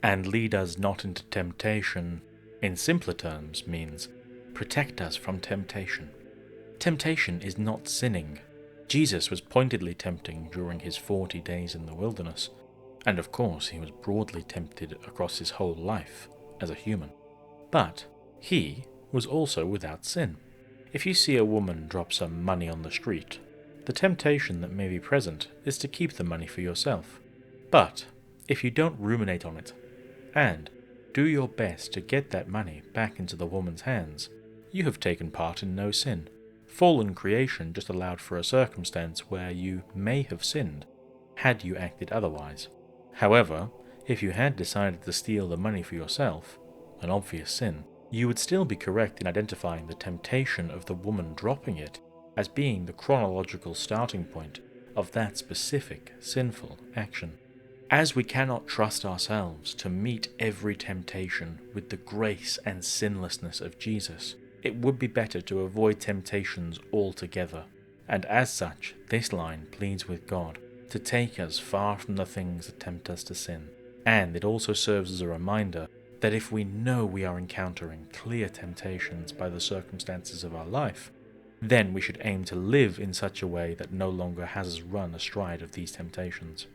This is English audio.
And lead us not into temptation, in simpler terms, means protect us from temptation. Temptation is not sinning. Jesus was pointedly tempting during his 40 days in the wilderness, and of course he was broadly tempted across his whole life as a human. But he was also without sin. If you see a woman drop some money on the street, the temptation that may be present is to keep the money for yourself. But if you don't ruminate on it, and do your best to get that money back into the woman's hands, you have taken part in no sin. Fallen creation just allowed for a circumstance where you may have sinned, had you acted otherwise. However, if you had decided to steal the money for yourself, an obvious sin, you would still be correct in identifying the temptation of the woman dropping it as being the chronological starting point of that specific sinful action. As we cannot trust ourselves to meet every temptation with the grace and sinlessness of Jesus, it would be better to avoid temptations altogether, and as such, this line pleads with God to take us far from the things that tempt us to sin. And it also serves as a reminder that if we know we are encountering clear temptations by the circumstances of our life, then we should aim to live in such a way that no longer has us run astride of these temptations.